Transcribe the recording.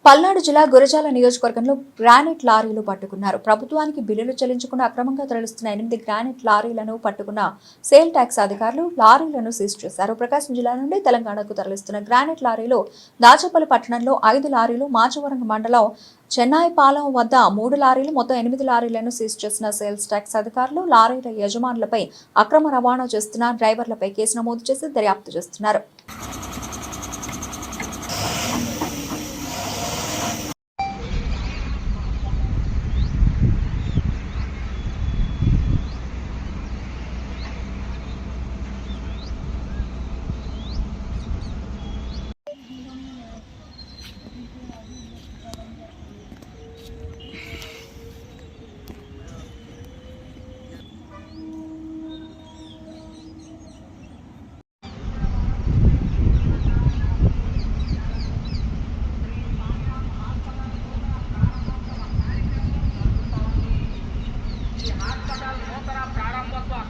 పల్నాడు జిల్లా గురజాల నియోజకవర్గంలో గ్రానైట్ లారీలు పట్టుకున్నారు. ప్రభుత్వానికి బిల్లులు చెల్లించకుండా అక్రమంగా తరలిస్తున్న 8 గ్రానైట్ లారీలను పట్టుకున్న సేల్ ట్యాక్స్ అధికారులు లారీలను సీజ్ చేశారు. ప్రకాశం జిల్లా నుండి తెలంగాణకు తరలిస్తున్న గ్రానైట్ లారీలు దాచపల్లి పట్టణంలో 5 లారీలు, మాచవరం మండలం చెన్నాయిపాలెం వద్ద 3 లారీలు, మొత్తం 8 లారీలను సీజ్ చేసిన సేల్స్ ట్యాక్స్ అధికారులు లారీల యజమానులపై అక్రమ రవాణా చేస్తున్న డ్రైవర్లపై కేసు నమోదు చేసి దర్యాప్తు చేస్తున్నారు. హాస్పిటల్ నూతన ప్రారంభోత్సవ